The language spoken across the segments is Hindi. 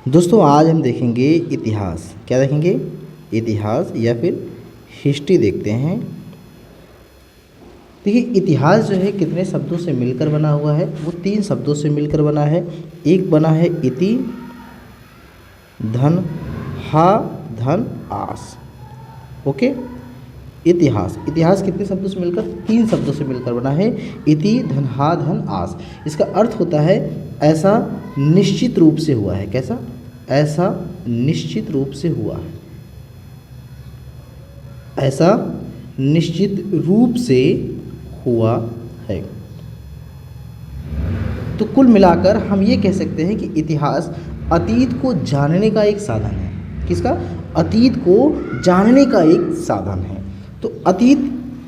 दोस्तों आज हम देखेंगे इतिहास। क्या देखेंगे? इतिहास या फिर हिस्ट्री देखते हैं। देखिए इतिहास जो है कितने शब्दों से मिलकर बना हुआ है? वो 3 शब्दों से मिलकर बना है। एक बना है इति, धन हा, धन आस। ओके, इतिहास कितने शब्दों से मिलकर? 3 शब्दों से मिलकर बना है। इति, धन हा, धन आस। इसका अर्थ होता है ऐसा निश्चित रूप से हुआ है। कैसा? ऐसा निश्चित रूप से हुआ है। ऐसा निश्चित रूप से हुआ है। तो कुल मिलाकर हम ये कह सकते हैं कि इतिहास अतीत को जानने का एक साधन है। किसका? अतीत को जानने का एक साधन है। तो अतीत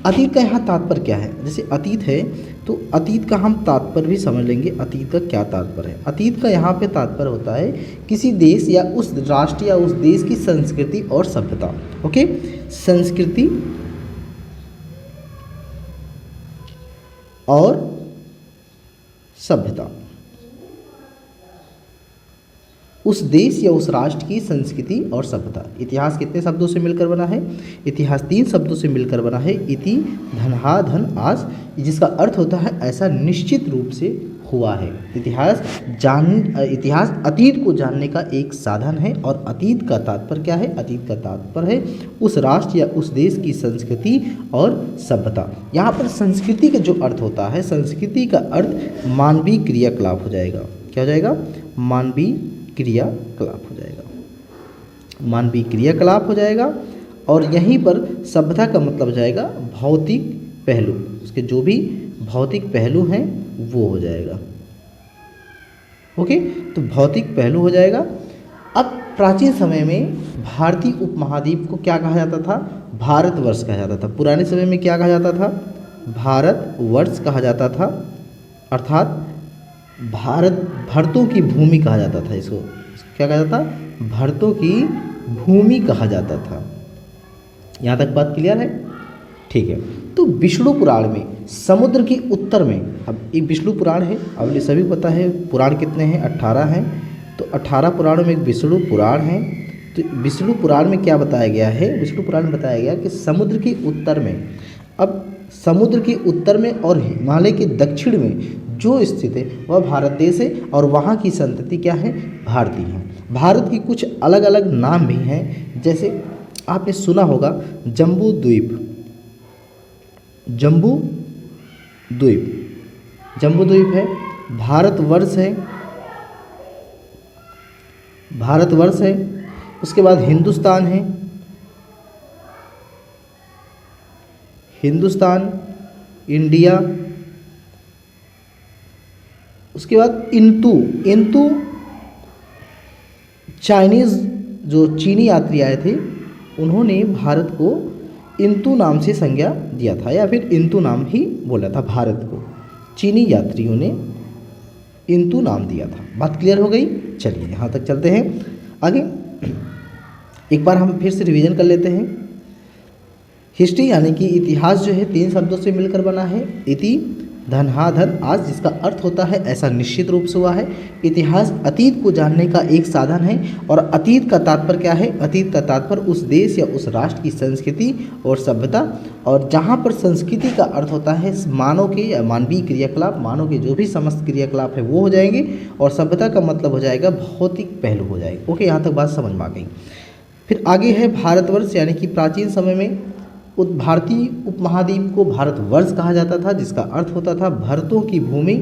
का यहाँ तात्पर्य क्या है? जैसे अतीत है तो अतीत का हम तात्पर्य भी समझ लेंगे। अतीत का क्या तात्पर्य है? अतीत का यहाँ पे तात्पर्य होता है किसी देश या उस राष्ट्र या उस देश की संस्कृति और सभ्यता। ओके, संस्कृति और सभ्यता, उस देश या उस राष्ट्र की संस्कृति और सभ्यता। इतिहास कितने शब्दों से मिलकर बना है? इतिहास 3 शब्दों से मिलकर बना है। इति, धन हा, धन आस, जिसका अर्थ होता है ऐसा निश्चित रूप से हुआ है। इतिहास अतीत को जानने का एक साधन है। और अतीत का तात्पर्य क्या है? अतीत का तात्पर्य है उस राष्ट्र या उस देश की संस्कृति और सभ्यता। यहाँ पर संस्कृति का जो अर्थ होता है, संस्कृति का अर्थ मानवीय क्रियाकलाप हो जाएगा। क्या हो जाएगा? मानवीय क्रियाकलाप हो जाएगा। मानवीय क्रियाकलाप हो जाएगा। और यहीं पर सभ्यता का मतलब हो जाएगा भौतिक पहलू। उसके जो भी भौतिक पहलू हैं वो हो जाएगा। ओके, तो भौतिक पहलू हो जाएगा। अब प्राचीन समय में भारतीय उपमहाद्वीप को क्या कहा जाता था? भारतवर्ष कहा जाता था। पुराने समय में क्या कहा जाता था? भारतवर्ष कहा जाता था। अर्थात भरतों की भूमि कहा जाता था। इसको क्या कहा जाता? भरतों की भूमि कहा जाता था। यहाँ तक बात क्लियर है? ठीक है। तो विष्णु पुराण में समुद्र के उत्तर में, अब एक विष्णु पुराण है, अब ये सभी पता है पुराण कितने हैं? 18 हैं। तो 18 पुराणों में एक विष्णु पुराण है। तो विष्णु पुराण में क्या बताया गया है? विष्णु पुराण में बताया गया कि समुद्र के उत्तर में, अब समुद्र के उत्तर में और हिमालय के दक्षिण में जो स्थित है वह भारत देश है। और वहाँ की संतति क्या है? भारतीय है। भारत की कुछ अलग अलग नाम भी हैं। जैसे आपने सुना होगा जम्बू द्वीप। जम्बू द्वीप है। भारतवर्ष है। उसके बाद हिंदुस्तान है। इंडिया। उसके बाद इंतु चाइनीज़, जो चीनी यात्री आए थे उन्होंने भारत को इंतु नाम से संज्ञा दिया था, या फिर इंतु नाम ही बोला था भारत को। चीनी यात्रियों ने इंतु नाम दिया था। बात क्लियर हो गई? चलिए यहाँ तक चलते हैं आगे। एक बार हम फिर से रिवीजन कर लेते हैं। हिस्ट्री यानी कि इतिहास जो है 3 शब्दों से मिलकर बना है। इति, धन हा, धन आस, जिसका अर्थ होता है ऐसा निश्चित रूप से हुआ है। इतिहास अतीत को जानने का एक साधन है। और अतीत का तात्पर्य क्या है? अतीत का तात्पर्य उस देश या उस राष्ट्र की संस्कृति और सभ्यता। और जहाँ पर संस्कृति का अर्थ होता है मानव के या मानवीय क्रियाकलाप, मानव के जो भी समस्त क्रियाकलाप है वो हो जाएंगे। और सभ्यता का मतलब हो जाएगा भौतिक पहलू हो जाएगा। ओके, यहाँ तक बात समझ में आ गई। फिर आगे है भारतवर्ष, यानी कि प्राचीन समय में भारतीय उपमहाद्वीप को भारतवर्ष कहा जाता था, जिसका अर्थ होता था भरतों की भूमि।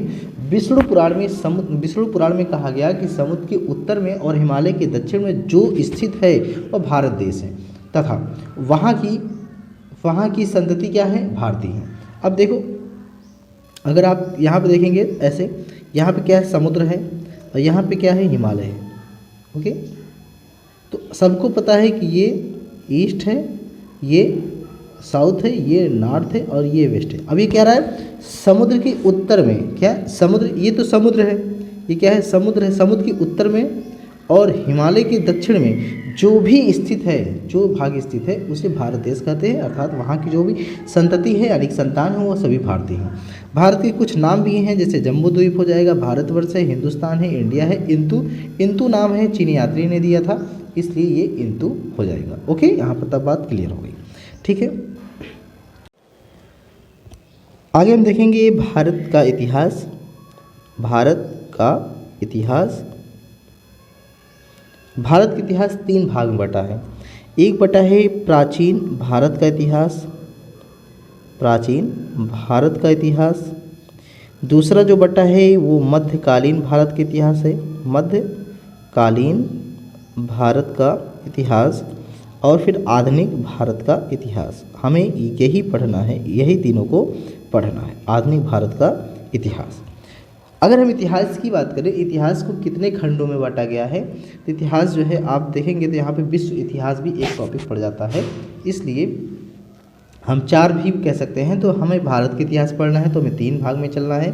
विष्णु पुराण में कहा गया कि समुद्र के उत्तर में और हिमालय के दक्षिण में जो स्थित है वह भारत देश है, तथा वहाँ की संतति क्या है? भारतीय है। अब देखो, अगर आप यहाँ पे देखेंगे ऐसे, यहाँ पे क्या है? समुद्र है। और यहाँ पे क्या है? हिमालय है। ओके, तो सबको पता है कि ये ईस्ट है, ये साउथ है, ये नॉर्थ है और ये वेस्ट है। अब ये कह रहा है समुद्र के उत्तर में क्या? समुद्र, ये तो समुद्र है, ये क्या है? समुद्र है। समुद्र के उत्तर में और हिमालय के दक्षिण में जो भी स्थित है, जो भाग स्थित है उसे भारत देश कहते हैं, अर्थात वहाँ की जो भी संतति है यानी कि संतान है वो सभी भारतीय हैं। भारत के कुछ नाम भी हैं, जैसे जम्बू द्वीप हो जाएगा, भारतवर्ष है, हिंदुस्तान है, इंडिया है, इंतु नाम है, चीनी यात्री ने दिया था, इसलिए ये इंतु हो जाएगा। ओके, यहाँ पर तब बात क्लियर हो गई। ठीक है, आगे हम देखेंगे भारत का इतिहास। भारत का इतिहास, भारत का इतिहास 3 भाग में बटा है। एक बटा है प्राचीन भारत का इतिहास, प्राचीन भारत का इतिहास। दूसरा जो बटा है वो मध्यकालीन भारत का इतिहास है, मध्यकालीन भारत का इतिहास। और फिर आधुनिक भारत का इतिहास। हमें यही पढ़ना है, यही तीनों को पढ़ना है, आधुनिक भारत का इतिहास। अगर हम इतिहास की बात करें, इतिहास को कितने खंडों में बांटा गया है, तो इतिहास जो है आप देखेंगे तो यहाँ पे विश्व इतिहास भी एक टॉपिक पड़ जाता है, इसलिए हम 4 भी कह सकते हैं। तो हमें भारत का इतिहास पढ़ना है तो हमें 3 भाग में चलना है,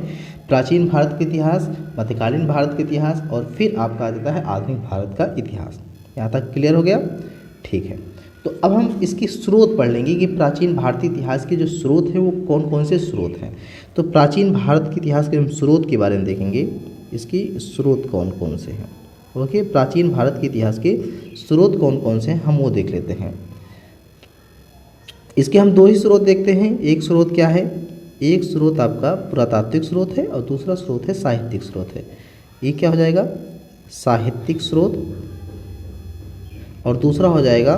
प्राचीन भारत का इतिहास, मध्यकालीन भारत का इतिहास और फिर आपका आ जाता है आधुनिक भारत का इतिहास। यहाँ तक क्लियर हो गया? ठीक है, तो अब हम इसकी स्रोत पढ़ लेंगे कि प्राचीन भारतीय इतिहास के जो स्रोत हैं वो कौन कौन से स्रोत हैं। तो प्राचीन भारत के इतिहास के हम स्रोत के बारे में देखेंगे, इसकी स्रोत कौन कौन से हैं। ओके, प्राचीन भारत के इतिहास के स्रोत कौन कौन से हैं हम वो देख लेते हैं। इसके हम 2 ही स्रोत देखते हैं। एक स्रोत क्या है, एक स्रोत आपका पुरातात्विक स्रोत है और दूसरा स्रोत है साहित्यिक स्रोत है। ये क्या हो जाएगा, साहित्यिक स्रोत, और दूसरा हो जाएगा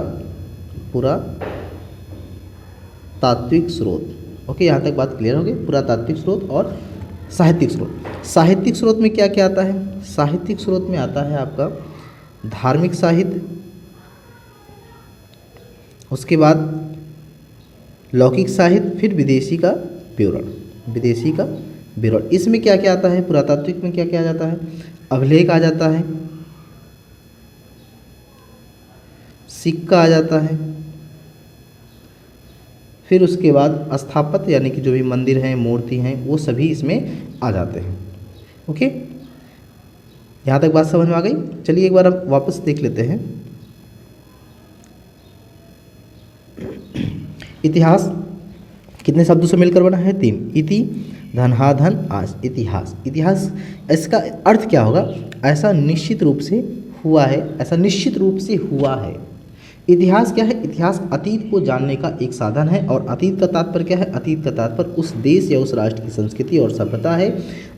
पुरातात्विक स्रोत। ओके, यहाँ तक बात क्लियर हो गई, पुरातात्विक स्रोत और साहित्यिक स्रोत। साहित्यिक स्रोत में क्या क्या आता है, साहित्यिक स्रोत में आता है आपका धार्मिक साहित्य, उसके बाद लौकिक साहित्य, फिर विदेशी का विवरण, विदेशी का विवरण। इसमें क्या क्या आता है, पुरातात्विक में क्या क्या आ जाता है, अभिलेख आ जाता है, सिक्का आ जाता है, फिर उसके बाद स्थापत्य यानी कि जो भी मंदिर हैं, मूर्ति हैं, वो सभी इसमें आ जाते हैं। ओके, यहाँ तक बात समझ में आ गई। चलिए एक बार अब वापस देख लेते हैं। इतिहास कितने शब्दों से मिलकर बना है, 3। इति, धन, हा, धन, आस, इतिहास। इतिहास इसका अर्थ क्या होगा, ऐसा निश्चित रूप से हुआ है, ऐसा निश्चित रूप से हुआ है। इतिहास क्या है, इतिहास अतीत को जानने का एक साधन है। और अतीत का तात्पर्य क्या है, अतीत का तात्पर्य उस देश या उस राष्ट्र की संस्कृति और सभ्यता है।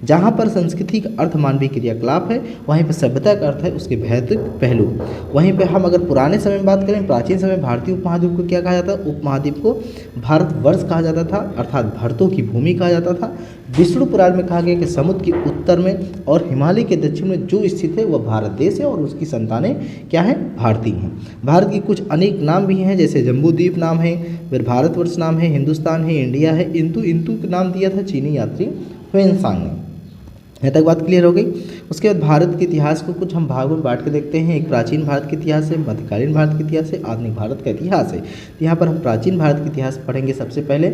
जहाँ पर संस्कृति का अर्थ मानवीय क्रियाकलाप है, वहीं पर सभ्यता का अर्थ है उसके भौतिक पहलू। वहीं पर हम अगर पुराने समय में बात करें, प्राचीन समय भारतीय उपमहाद्वीप को क्या कहा जाता है, उपमहाद्वीप को भारतवर्ष कहा जाता था, अर्थात भारतों की भूमि कहा जाता था। विष्णु पुराण में कहा गया कि समुद्र के उत्तर में और हिमालय के दक्षिण में जो स्थित है वह भारत देश है और उसकी संतानें क्या हैं, भारतीय हैं। भारत की कुछ अनेक नाम भी हैं, जैसे जम्बू द्वीप नाम है, फिर भारतवर्ष नाम है, हिंदुस्तान है, इंडिया है, इंतु का नाम दिया था चीनी यात्री ह्वेनसांग ने। यहाँ तक बात क्लियर हो गई। उसके बाद भारत के इतिहास को कुछ हम भागों में बांट के देखते हैं। एक प्राचीन भारत का इतिहास है, मध्यकालीन भारत का इतिहास है, आधुनिक भारत का इतिहास है। तो यहाँ पर हम प्राचीन भारत का इतिहास पढ़ेंगे सबसे पहले।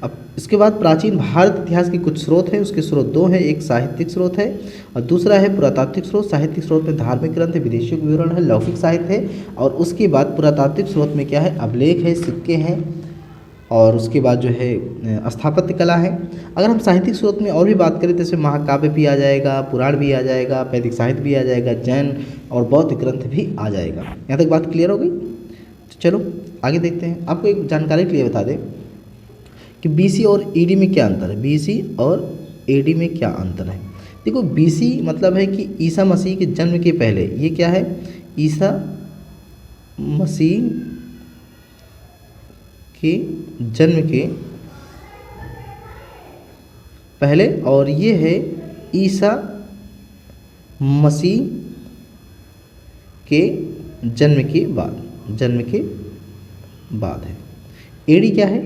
अब इसके बाद प्राचीन भारत इतिहास के कुछ स्रोत हैं, उसके स्रोत 2 हैं, एक साहित्यिक स्रोत है और दूसरा है पुरातात्विक स्रोत। साहित्यिक स्रोत में धार्मिक ग्रंथ है, विदेशियों का विवरण है, लौकिक साहित्य है। और उसके बाद पुरातात्विक स्रोत में क्या है, अभिलेख है, सिक्के हैं और उसके बाद जो है स्थापत्य कला है। अगर हम साहित्यिक स्रोत में और भी बात करें तो जैसे महाकाव्य भी आ जाएगा, पुराण भी आ जाएगा, वैदिक साहित्य भी आ जाएगा, जैन और बौद्ध ग्रंथ भी आ जाएगा। यहाँ तक बात क्लियर हो गई। तो चलो आगे देखते हैं। आपको एक जानकारी के लिए बता दें कि बीसी और एडी में क्या अंतर है। बीसी और एडी में क्या अंतर है, देखो बीसी मतलब है कि ईसा मसीह के जन्म के पहले। ये क्या है, ईसा मसीह के जन्म के पहले, और ये है ईसा मसीह के जन्म के बाद, जन्म के बाद है। एडी क्या है,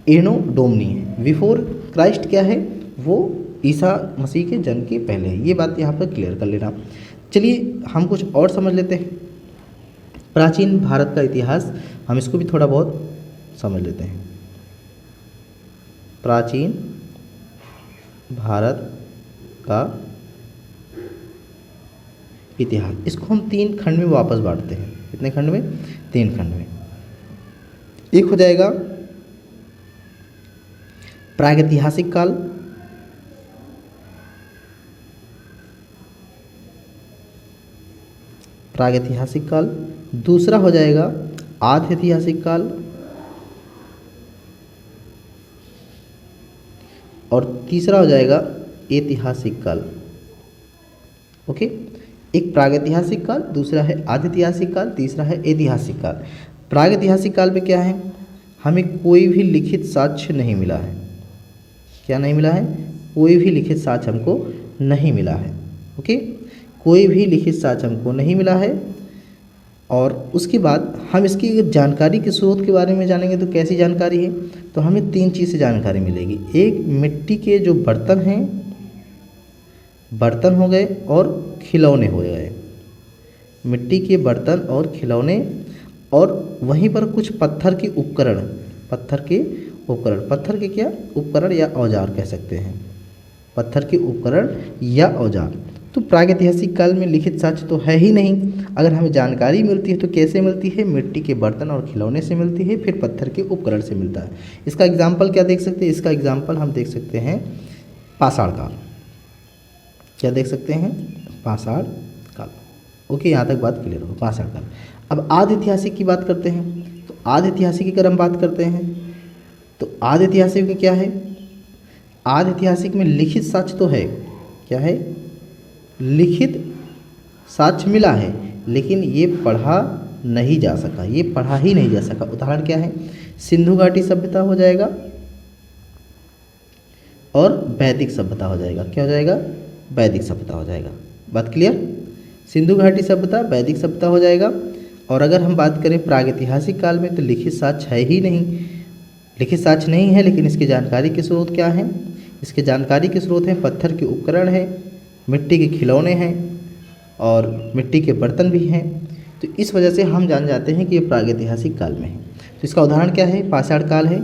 एनो डोमनी है। बिफोर क्राइस्ट क्या है, वो ईसा मसीह के जन्म के पहले है। ये बात यहाँ पर क्लियर कर लेना। चलिए हम कुछ और समझ लेते हैं। प्राचीन भारत का इतिहास, हम इसको भी थोड़ा बहुत समझ लेते हैं। प्राचीन भारत का इतिहास, इसको हम 3 खंड में वापस बांटते हैं। कितने खंड में? 3 खंड में। एक हो जाएगा प्रागैतिहासिक काल, प्रागैतिहासिक काल, दूसरा हो जाएगा आधि ऐतिहासिक काल, और तीसरा हो जाएगा ऐतिहासिक काल। ओके, एक प्रागैतिहासिक काल, दूसरा है आधि ऐतिहासिक काल, तीसरा है ऐतिहासिक काल। प्रागैतिहासिक काल में क्या है? हमें कोई भी लिखित साक्ष्य नहीं मिला है। क्या नहीं मिला है? कोई भी लिखित साक्ष्य हमको नहीं मिला है। ओके, कोई भी लिखित साक्ष्य हमको नहीं मिला है। और उसके बाद हम इसकी जानकारी के स्रोत के बारे में जानेंगे। तो कैसी जानकारी है? तो हमें 3 चीज़ से जानकारी मिलेगी। एक, मिट्टी के जो बर्तन हैं, बर्तन हो गए और खिलौने हो गए। मिट्टी के बर्तन और खिलौने, और वहीं पर कुछ पत्थर के उपकरण, पत्थर के क्या उपकरण या औजार कह सकते हैं, पत्थर के उपकरण या औजार। तो प्रागैतिहासिक काल में लिखित साक्ष्य तो है ही नहीं। अगर हमें जानकारी मिलती है तो कैसे मिलती है? मिट्टी के बर्तन और खिलौने से मिलती है, फिर पत्थर के उपकरण से मिलता है। इसका एग्जाम्पल क्या देख सकते हैं? इसका एग्जाम्पल हम देख सकते हैं पाषाण काल। क्या देख सकते हैं? पाषाण काल। ओके, यहाँ तक बात क्लियर हो। पाषाण काल। अब आदि ऐतिहासिक की बात करते हैं। तो आदि ऐतिहासिक की अगर हम बात करते हैं तो आदि ऐतिहासिक में क्या है? आदि ऐतिहासिक में लिखित साक्ष्य तो है। क्या है? लिखित साक्ष्य मिला है, लेकिन ये पढ़ा नहीं जा सका, ये पढ़ा ही नहीं जा सका। उदाहरण क्या है? सिंधु घाटी सभ्यता हो जाएगा और वैदिक सभ्यता हो जाएगा। क्या हो जाएगा? वैदिक सभ्यता हो जाएगा। बात क्लियर? सिंधु घाटी सभ्यता, वैदिक सभ्यता हो जाएगा। और अगर हम बात करें प्रागैतिहासिक काल में तो लिखित साक्ष्य है ही नहीं, लिखित साक्ष्य नहीं है, लेकिन इसकी जानकारी के स्रोत क्या हैं? इसके जानकारी के स्रोत हैं पत्थर के उपकरण है, मिट्टी के खिलौने हैं और मिट्टी के बर्तन भी हैं। तो इस वजह से हम जान जाते हैं कि ये प्रागैतिहासिक काल में है। तो इसका उदाहरण क्या है? पाषाण काल है।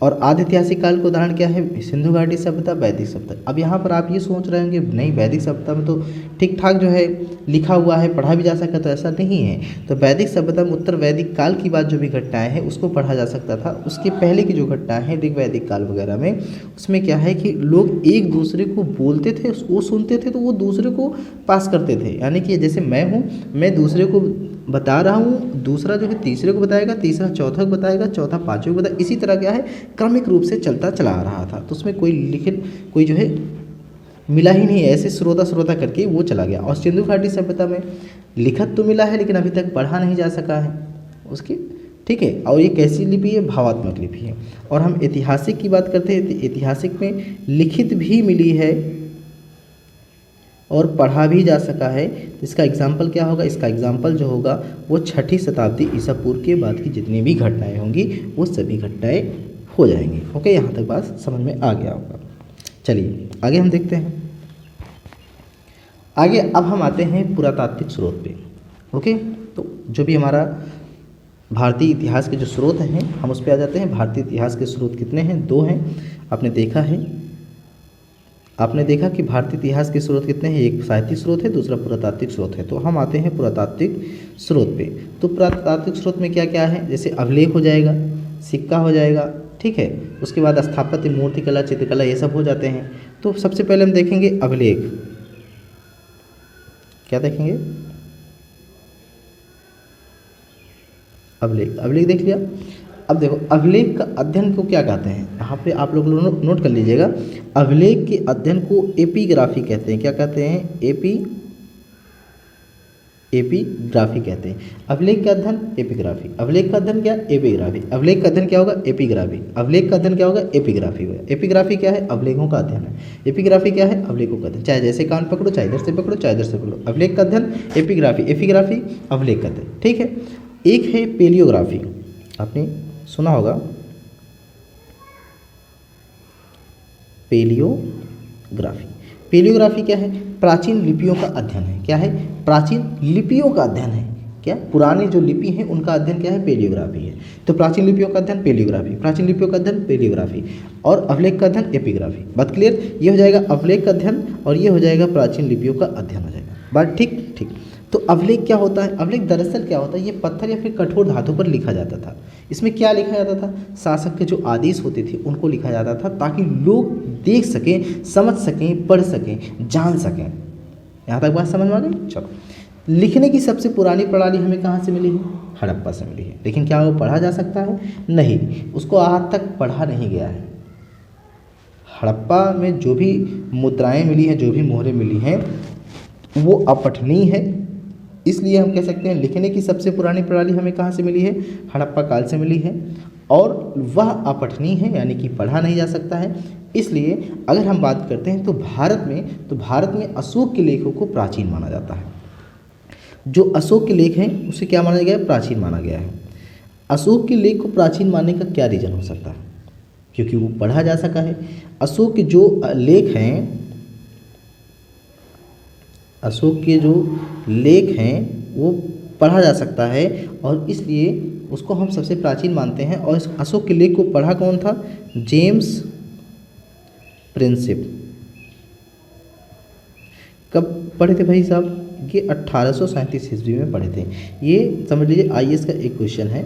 और आदि ऐतिहासिक काल का उदाहरण क्या है? सिंधु घाटी सभ्यता, वैदिक सभ्यता। अब यहाँ पर आप ये सोच रहे होंगे नहीं, वैदिक सभ्यता में तो ठीक ठाक जो है लिखा हुआ है, पढ़ा भी जा सकता, तो ऐसा नहीं है। तो वैदिक सभ्यता में उत्तर वैदिक काल की बात जो भी घटनाएं हैं उसको पढ़ा जा सकता था। उसके पहले की जो घटनाएं हैं ऋग वैदिक काल वगैरह में, उसमें क्या है कि लोग एक दूसरे को बोलते थे, वो सुनते थे तो वो दूसरे को पास करते थे। यानी कि जैसे मैं हूँ, मैं दूसरे को बता रहा हूँ, दूसरा जो है तीसरे को बताएगा, तीसरा चौथा को बताएगा, चौथा पाँचवें को बताएगा। इसी तरह क्या है क्रमिक रूप से चलता चला आ रहा था। तो उसमें कोई लिखित कोई जो है मिला ही नहीं, ऐसे श्रोता करके वो चला गया। और सिंधु घाटी सभ्यता में लिखत तो मिला है लेकिन अभी तक पढ़ा नहीं जा सका है उसकी। ठीक है, और ये कैसी लिपि है? भावात्मक लिपि है। और हम ऐतिहासिक की बात करते हैं तो ऐतिहासिक में लिखित भी मिली है और पढ़ा भी जा सका है। तो इसका एग्जाम्पल क्या होगा? इसका एग्जाम्पल जो होगा वो 6ठी शताब्दी ईसा पूर्व के बाद की जितनी भी घटनाएं होंगी वो सभी घटनाएं हो जाएंगी। ओके, यहाँ तक बात समझ में आ गया होगा। चलिए आगे हम देखते हैं। आगे अब हम आते हैं पुरातात्विक स्रोत पे। ओके, तो जो भी हमारा भारतीय इतिहास के जो स्रोत हैं हम उस पर आ जाते हैं। भारतीय इतिहास के स्रोत कितने हैं? 2 हैं। आपने देखा कि भारतीय इतिहास के स्रोत कितने हैं? एक साहित्यिक स्रोत है, दूसरा पुरातात्विक स्रोत है। तो हम आते हैं पुरातात्विक स्रोत पे। तो पुरातात्विक स्रोत में क्या क्या है? जैसे अभिलेख हो जाएगा, सिक्का हो जाएगा, ठीक है। उसके बाद स्थापत्य, मूर्तिकला, चित्रकला, ये सब हो जाते हैं। तो सबसे पहले हम देखेंगे अभिलेख। क्या देखेंगे? अभिलेख देख लिया। अब देखो अभिलेख का अध्ययन को क्या कहते हैं? यहाँ पे आप लोग नोट कर लीजिएगा। अभिलेख के अध्ययन को एपिग्राफी कहते हैं। क्या कहते हैं? एपिग्राफी कहते हैं। अभिलेख का अध्ययन एपिग्राफी। अभिलेख का अध्ययन क्या? एपिग्राफी। अभिलेख का अध्ययन क्या होगा? एपिग्राफी। अभिलेख का अध्ययन क्या होगा? एपिग्राफी होगा। एपिग्राफी क्या है? अभिलेखों का अध्ययन है। एपिग्राफी क्या है? अभिलेखों का अध्ययन। चाहे जैसे कान पकड़ो, चाहे इधर से पकड़ो, चाहे इधर से पकड़ो। अभिलेख का अध्ययन एपिग्राफी, एपिग्राफी अभिलेख का अध्ययन, ठीक है। एक है पेलियोग्राफी, आपने सुना होगा पेलियोग्राफी। पेलियोग्राफी क्या है? प्राचीन लिपियों का अध्ययन है। क्या है? प्राचीन लिपियों का अध्ययन है। क्या? पुराने जो लिपि हैं उनका अध्ययन क्या है? पेलियोग्राफी है। तो प्राचीन लिपियों का अध्ययन पेलियोग्राफी, प्राचीन लिपियों का अध्ययन पेलियोग्राफी, और अभिलेख का अध्ययन एपिग्राफी। बात क्लियर? ये हो जाएगा अभिलेख का अध्ययन और ये हो जाएगा प्राचीन लिपियों का अध्ययन हो जाएगा। बात ठीक ठीक। तो अभिलेख क्या होता है? अभिलेख दरअसल क्या होता है, ये पत्थर या फिर कठोर धातु पर लिखा जाता था। इसमें क्या लिखा जाता था? शासक के जो आदेश होते थे उनको लिखा जाता था, ताकि लोग देख सकें, समझ सकें, पढ़ सकें, जान सकें। यहाँ तक बात समझ में आ गई? चलो, लिखने की सबसे पुरानी प्रणाली हमें कहाँ से मिली है? हड़प्पा से मिली है। लेकिन क्या वो पढ़ा जा सकता है? नहीं, उसको आज तक पढ़ा नहीं गया है। हड़प्पा में जो भी मुद्राएं मिली हैं, जो भी मोहरें मिली हैं, वो अपठनीय है। इसलिए हम कह सकते हैं लिखने की सबसे पुरानी प्रणाली हमें कहाँ से मिली है? हड़प्पा काल से मिली है, और वह अपठनीय है, यानी कि पढ़ा नहीं जा सकता है। इसलिए अगर हम बात करते हैं तो भारत में अशोक के लेखों को प्राचीन माना जाता है। जो अशोक के लेख हैं उसे क्या माना गया है? प्राचीन माना गया है। अशोक के लेख को प्राचीन मानने का क्या रीज़न हो सकता है? क्योंकि वो पढ़ा जा सका है। अशोक के जो लेख हैं, अशोक के जो लेख हैं वो पढ़ा जा सकता है, और इसलिए उसको हम सबसे प्राचीन मानते हैं। और इस अशोक के लेख को पढ़ा कौन था? James Prinsep. कब पढ़े थे भाई साहब? ये 1837 ईस्वी में पढ़े थे। ये समझ लीजिए आईएएस का एक क्वेश्चन है,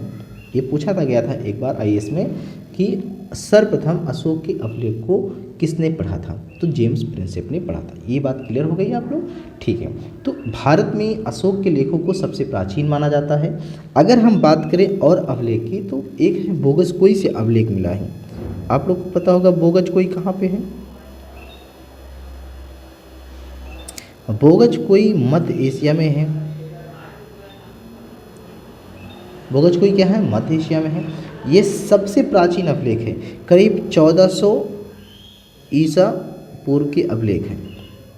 ये पूछा था गया था एक बार आईएएस में कि सर्वप्रथम अशोक के अभिलेख को किसने पढ़ा था? तो जेम्स प्रिंसेप ने पढ़ा था। ये बात क्लियर हो गई आप लोग? ठीक है। तो भारत में अशोक के लेखों को सबसे प्राचीन माना जाता है। अगर हम बात करें और अभिलेख की, तो एक है बोगजकोई से अभिलेख मिला है। आप लोग को पता होगा बोगजकोई कहाँ पे है? बोगजकोई मध्य एशिया में है। बोगजकोई क्या है? मध्य एशिया में है। ये सबसे प्राचीन अभिलेख है, करीब 1400 ईसा पूर्व के अभिलेख हैं।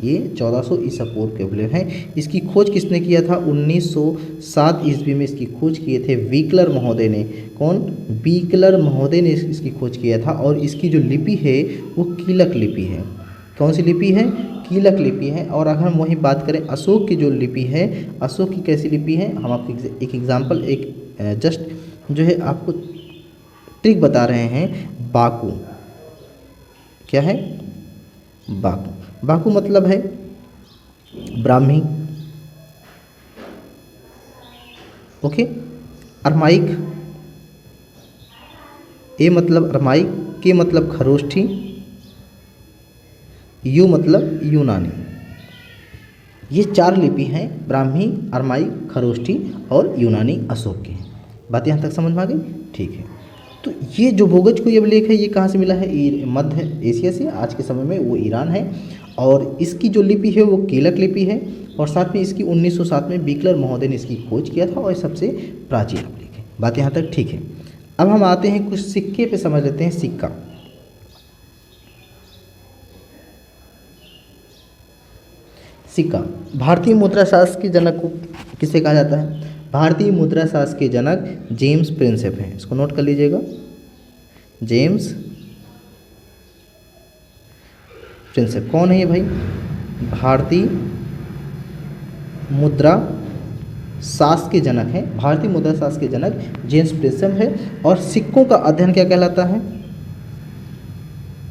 ये 1400 ईसा पूर्व के अभिलेख हैं। इसकी खोज किसने किया था? 1907 ईस्वी में इसकी खोज किए थे वीकलर महोदय ने। कौन? वीकलर महोदय ने इसकी खोज किया था। और इसकी जो लिपि है वो कीलक लिपि है। कौन सी लिपि है? कीलक लिपि है। और अगर हम वही बात करें अशोक की जो लिपि है, अशोक की कैसी लिपि है? हम आपको एक एग्जाम्पल, एक जस्ट जो है आपको ट्रिक बता रहे हैं। बाकू क्या है? बाकू। बाकू मतलब है ब्राह्मी। ओके। अरमाइक, ए मतलब अरमाइक, के मतलब खरोष्ठी, यू मतलब यूनानी। ये 4 लिपि हैं, ब्राह्मी, अरमाइक, खरोष्ठी और यूनानी अशोक के। बात यहाँ तक समझ में आ गई? ठीक है। तो ये जो बोगजकोई अभिलेख है ये कहाँ से मिला है? मध्य एशिया से। आज के समय में वो ईरान है। और इसकी जो लिपि है वो कीलक लिपि है। और साथ में इसकी 1907 में बीकलर महोदय ने इसकी खोज किया था, और सबसे प्राचीन अभिलेख है। बात यहाँ तक ठीक है। अब हम आते हैं कुछ सिक्के पे, समझ लेते हैं सिक्का। सिक्का। भारतीय मुद्रा शास्त्र के जनक को किसे कहा जाता है? भारतीय मुद्रा शास्त्र के जनक जेम्स प्रिंसेप हैं। इसको नोट कर लीजिएगा, जेम्स प्रिंसेप। कौन है ये भाई? भारतीय मुद्रा शास्त्र के जनक हैं। भारतीय मुद्रा शास्त्र के जनक जेम्स प्रिंसेप है। और सिक्कों का अध्ययन क्या कहलाता है?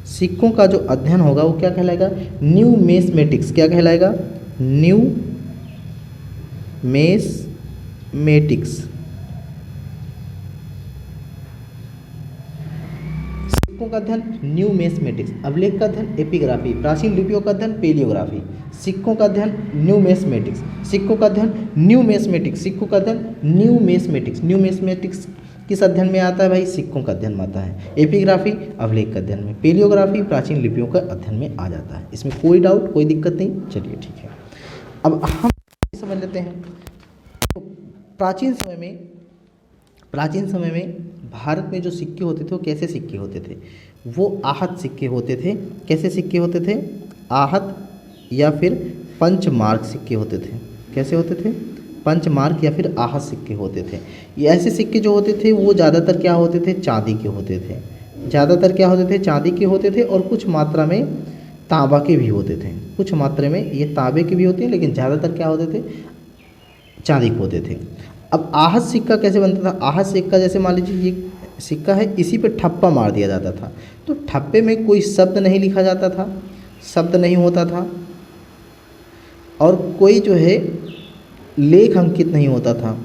सिक्कों का जो अध्ययन होगा वो क्या कहलाएगा? न्यूमेस्मेटिक्स। क्या कहलाएगा? न्यूमेस्मेटिक्स। सिक्कों का अध्ययन न्यूमेस्मेटिक्स। अभिलेख का अध्ययन एपिग्राफी। प्राचीन लिपियों का अध्ययन पेलियोग्राफी। सिक्कों का अध्ययन न्यूमेस्मेटिक्स। सिक्कों का अध्ययन न्यूमेस्मेटिक्स। सिक्कों का अध्ययन न्यूमेस्मेटिक्स। न्यूमेस्मेटिक्स किस अध्ययन में आता है भाई? सिक्कों का अध्ययन में आता है। एपिग्राफी अभिलेख का अध्ययन में। पेलियोग्राफी प्राचीन लिपियों का अध्ययन में आ जाता है। इसमें कोई डाउट, कोई दिक्कत नहीं। चलिए ठीक है। अब हम समझ लेते हैं। तो प्राचीन समय में भारत में जो सिक्के होते थे वो कैसे सिक्के होते थे? वो आहत सिक्के होते थे। कैसे सिक्के होते थे? आहत या फिर पंचमार्क सिक्के होते थे। कैसे होते थे? पंचमार्क या फिर आहत सिक्के होते थे। ये ऐसे सिक्के जो होते थे वो ज़्यादातर क्या होते थे? चांदी के होते थे। ज़्यादातर क्या होते थे? चांदी के होते थे। और कुछ मात्रा में तांबा के भी होते थे। कुछ मात्रा में ये तांबे के भी होते हैं, लेकिन ज़्यादातर क्या होते थे? चांदी के होते थे। अब आहत सिक्का कैसे बनता था? आहत सिक्का जैसे मान लीजिए ये सिक्का है, इसी पे ठप्पा मार दिया जाता था। तो ठप्पे में कोई शब्द नहीं लिखा जाता था, शब्द नहीं होता था। और कोई जो है लेख अंकित नहीं होता था,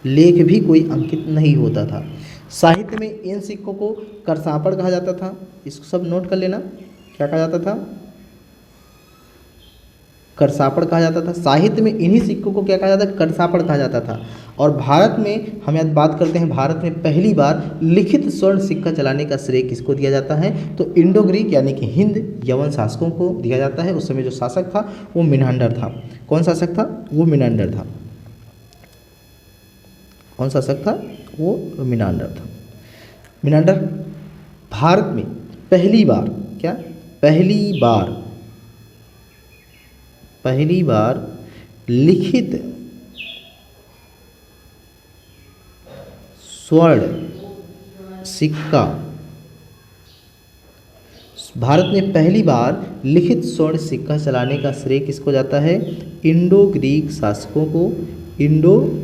लेख भी कोई अंकित नहीं होता था। साहित्य में इन सिक्कों को करसापड़ कहा जाता था, इसको सब नोट कर लेना, क्या कहा जाता था, करसापड़ कहा जाता था। साहित्य में इन्हीं सिक्कों को क्या कहा जाता था, करसापड़ कहा जाता था। और भारत में हम आज बात करते हैं, भारत में पहली बार लिखित स्वर्ण सिक्का चलाने का श्रेय किसको दिया जाता है, तो इंडो ग्रीक यानी कि हिंद यवन शासकों को दिया जाता है। उस समय जो शासक था वो मिनांडर था। कौन शासक था, वो मिनांडर था। कौन शासक था, वो मिनांडर था। मिनांडर भारत में पहली बार, क्या, पहली बार लिखित स्वर्ण सिक्का, भारत में पहली बार लिखित स्वर्ण सिक्का चलाने का श्रेय किसको जाता है, इंडो ग्रीक शासकों को। इंडो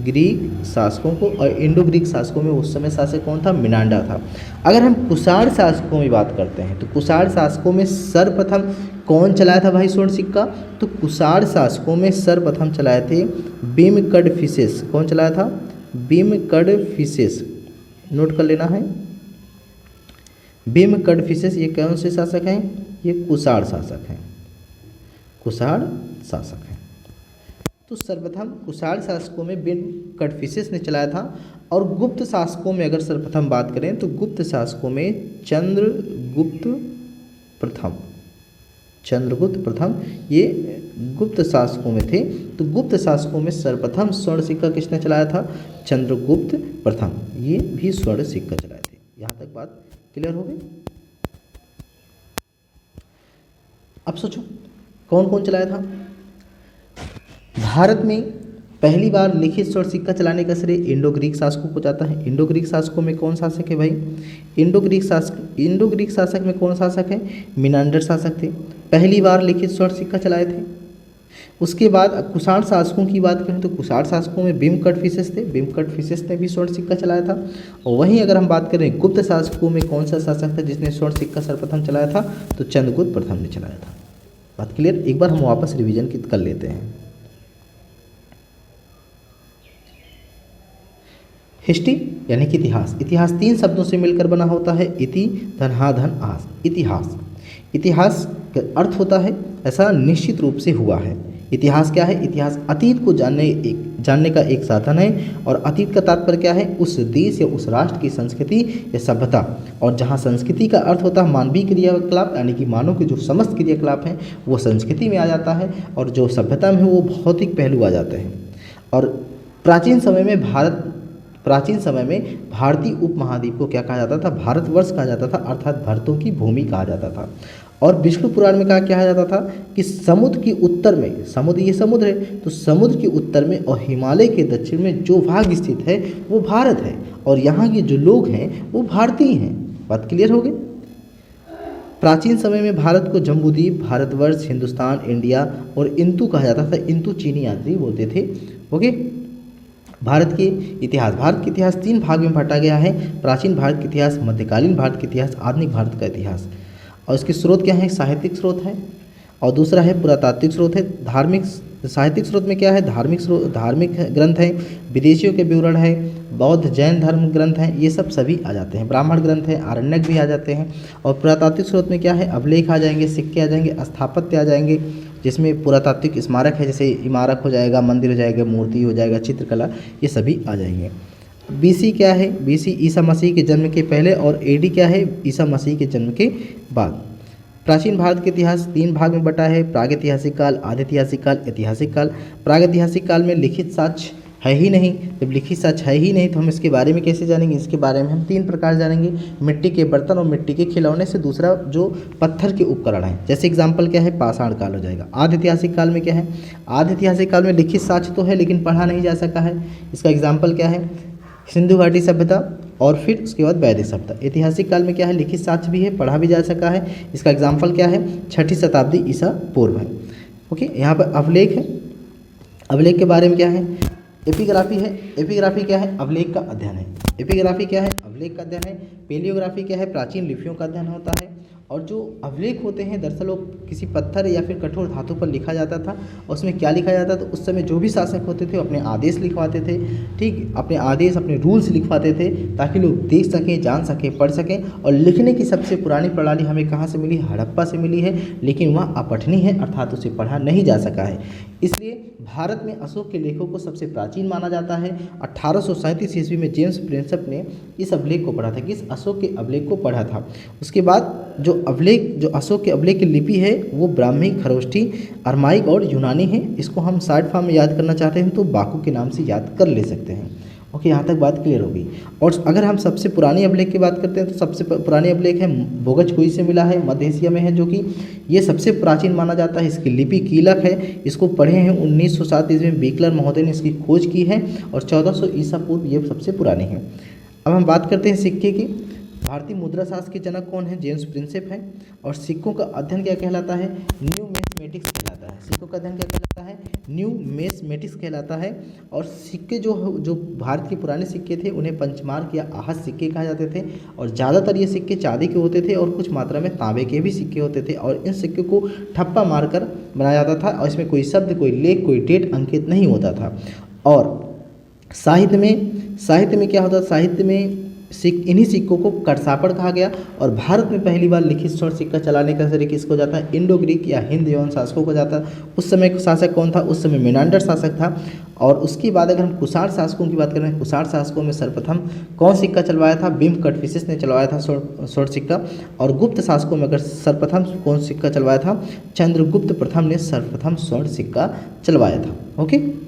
ग्रीक शासकों को, और इंडो ग्रीक शासकों में उस समय शासक कौन था, मिनांडर था। अगर हम कुषाण शासकों में बात करते हैं तो कुषाण शासकों में सर्वप्रथम कौन चलाया था भाई स्वर्ण सिक्का, तो कुषाण शासकों में सर्वप्रथम चलाए थे बिमकडफिसेस। कौन चलाया था, बिमकडफिसेस, नोट कर लेना है। बिमकडफिसेस ये कौन से शासक हैं, ये कुषाण शासक हैं, कुषाण शासक हैं। तो सर्वप्रथम कुषाण शासकों में बिमकडफिसेस ने चलाया था। और गुप्त शासकों में अगर सर्वप्रथम बात करें तो गुप्त शासकों में चंद्रगुप्त प्रथम ये गुप्त शासकों में थे। तो गुप्त शासकों में सर्वप्रथम स्वर्ण सिक्का किसने चलाया था, चंद्रगुप्त प्रथम, ये भी स्वर्ण सिक्का चलाए थे। यहाँ तक बात क्लियर हो गई। अब सोचो कौन कौन चलाया था। भारत में पहली बार लिखित स्वर्ण सिक्का चलाने का श्रेय इंडो ग्रीक शासकों को जाता है। इंडो ग्रीक शासकों में कौन शासक है भाई, इंडो ग्रीक शासक में कौन शासक है, मिनांडर शासक थे, पहली बार लिखित स्वर्ण सिक्का चलाए थे। उसके बाद कुषाण शासकों की बात करें तो कुषाण शासकों में बिमकडफिसेस थे, बिमकडफिसेस ने भी स्वर्ण सिक्का चलाया था। और वहीं अगर हम बात करें गुप्त शासकों में कौन सा शासक था जिसने स्वर्ण सिक्का सर्वप्रथम चलाया था, तो चंद्रगुप्त प्रथम ने चलाया था। बात क्लियर। एक बार हम वापस रिवीजन कर लेते हैं। हिस्ट्री यानी कि इतिहास, इतिहास 3 शब्दों से मिलकर बना होता है, इति धन धन आस। इतिहास का अर्थ होता है ऐसा निश्चित रूप से हुआ है। इतिहास क्या है, इतिहास अतीत को जानने का एक साधन है। और अतीत का तात्पर्य क्या है, उस देश या उस राष्ट्र की संस्कृति या सभ्यता। और जहाँ संस्कृति का अर्थ होता है मानवीय क्रियाकलाप, यानी कि मानव के जो समस्त क्रियाकलाप हैं वो संस्कृति में आ जाता है। और जो सभ्यता में वो भौतिक पहलू आ जाते हैं। और प्राचीन समय में भारतीय उपमहाद्वीप को क्या कहा जाता था, भारतवर्ष कहा जाता था, अर्थात भारतों की भूमि कहा जाता था। और विष्णु पुराण में क्या कहा जाता था कि समुद्र के उत्तर में, समुद्र है तो समुद्र के उत्तर में और हिमालय के दक्षिण में जो भाग स्थित है वो भारत है। और यहाँ के जो लोग हैं वो भारतीय हैं। बात क्लियर हो गई। प्राचीन समय में भारत को जम्बूद्वीप, भारतवर्ष, हिंदुस्तान, इंडिया और इंतु कहा जाता था। इंतु चीनी यात्री बोलते थे। ओके। भारत के इतिहास 3 भाग में बांटा गया है, प्राचीन भारत का इतिहास, मध्यकालीन भारत का इतिहास, आधुनिक भारत का इतिहास। और इसके स्रोत क्या है, साहित्यिक स्रोत है और दूसरा है पुरातात्विक स्रोत है। साहित्यिक स्रोत में क्या है, धार्मिक ग्रंथ है, विदेशियों के विवरण है, बौद्ध जैन धर्म ग्रंथ हैं, ये सब सभी आ जाते हैं। ब्राह्मण ग्रंथ है, आरण्यक भी आ जाते हैं। और पुरातात्विक स्रोत में क्या है, अभिलेख आ जाएंगे, सिक्के आ जाएंगे, स्थापत्य आ जाएंगे, जिसमें पुरातात्विक स्मारक है, जैसे इमारत हो जाएगा, मंदिर हो जाएगा, मूर्ति हो जाएगा, चित्रकला, ये सभी आ जाएंगे। BC क्या है, BC ईसा मसीह के जन्म के पहले, और AD क्या है, ईसा मसीह के जन्म के बाद। प्राचीन भारत के इतिहास 3 भाग में बटा है, प्रागैतिहासिक काल, आधैतिहासिक काल, ऐतिहासिक काल। प्रागैतिहासिक काल में लिखित साक्ष्य है ही नहीं। जब लिखित साक्ष्य है ही नहीं तो हम इसके बारे में कैसे जानेंगे। इसके बारे में हम 3 प्रकार जानेंगे, मिट्टी के बर्तन और मिट्टी के खिलौने से, दूसरा जो पत्थर के उपकरण हैं। जैसे एग्जाम्पल क्या है, पाषाण काल हो जाएगा। आधैतिहासिक काल में क्या है, आधैतिहासिक काल में लिखित साक्ष्य तो है लेकिन पढ़ा नहीं जा सका है। इसका एग्जाम्पल क्या है, सिंधु घाटी सभ्यता और फिर उसके बाद वैदिक सभ्यता। ऐतिहासिक काल में क्या है, लिखित साक्ष्य भी है, पढ़ा भी जा सका है। इसका एग्जाम्पल क्या है, 6ठी शताब्दी ईसा पूर्व है। ओके। यहाँ पर अभिलेख है, अभिलेख के बारे में क्या है, एपिग्राफी है। एपिग्राफी क्या है, अभिलेख का अध्ययन है। एपिग्राफी क्या है, अभिलेख का अध्ययन है। पेलियोग्राफी क्या है, प्राचीन लिपियों का अध्ययन होता है। और जो अभिलेख होते हैं दरअसल वो किसी पत्थर या फिर कठोर धातु पर लिखा जाता था, और उसमें क्या लिखा जाता था, उस समय जो भी शासक होते थे अपने आदेश लिखवाते थे, ठीक, अपने आदेश अपने रूल्स लिखवाते थे ताकि लोग देख सकें, जान सकें, पढ़ सकें। और लिखने की सबसे पुरानी प्रणाली हमें कहाँ से मिली, हड़प्पा से मिली है, लेकिन वह अपठनीय है, अर्थात उसे पढ़ा नहीं जा सका है। इसलिए भारत में अशोक के लेखों को सबसे प्राचीन माना जाता है। 1837 ईस्वी में जेम्स प्रिंसेप ने इस अभिलेख को पढ़ा था, कि इस अशोक के अभिलेख को पढ़ा था। उसके बाद जो अशोक के अभिलेख की लिपि है वो ब्राह्मी, खरोष्ठी, अरमाइक और यूनानी है। इसको हम शॉर्ट फॉर्म में याद करना चाहते हैं तो बाकू के नाम से याद कर ले सकते हैं। ओके, यहाँ तक बात क्लियर होगी। और अगर हम सबसे पुरानी अभिलेख की बात करते हैं तो सबसे पुरानी अभिलेख है बोगजकुई से मिला है, मध्य एशिया में है, जो कि ये सबसे प्राचीन माना जाता है। इसकी लिपि कीलक है, इसको पढ़े हैं 1907 ईस्वी में बीकलर महोदय ने इसकी खोज की है, और 1400 ईसा पूर्व ये सबसे पुरानी है। अब हम बात करते हैं सिक्के की। भारतीय मुद्रा शास्त्र के जनक कौन है, जेम्स प्रिंसेप है। और सिक्कों का अध्ययन क्या कहलाता है, न्यूमेस्मेटिक्स कहलाता है। सिक्कों का अध्ययन क्या कहलाता है, न्यूमेस्मेटिक्स कहलाता है। और सिक्के जो भारत के पुराने सिक्के थे उन्हें पंचमार्क या आहत सिक्के कहा जाते थे, और ज़्यादातर ये सिक्के चांदी के होते थे और कुछ मात्रा में तांबे के भी सिक्के होते थे। और इन सिक्के को ठप्पा मारकर बनाया जाता था, और इसमें कोई शब्द, कोई लेख, कोई डेट अंकित नहीं होता था। और साहित्य में क्या होता था, साहित्य में इन्हीं सिक्कों को कटसापड़ कहा गया। और भारत में पहली बार लिखित स्वर्ण सिक्का चलाने का श्रेय किसको जाता है, इंडो ग्रीक या हिंद यवन शासकों को जाता है। उस समय का शासक कौन था, उस समय मेनांडर शासक था। और उसके बाद अगर हम कुषाण शासकों की बात करें, कुषाण शासकों में सर्वप्रथम कौन सिक्का चलवाया था, बिम्ब कटफिशिस ने चलवाया था स्वर्ण सिक्का। और गुप्त शासकों में अगर सर्वप्रथम कौन सिक्का चलवाया था, चंद्रगुप्त प्रथम ने सर्वप्रथम स्वर्ण सिक्का चलवाया था। ओके।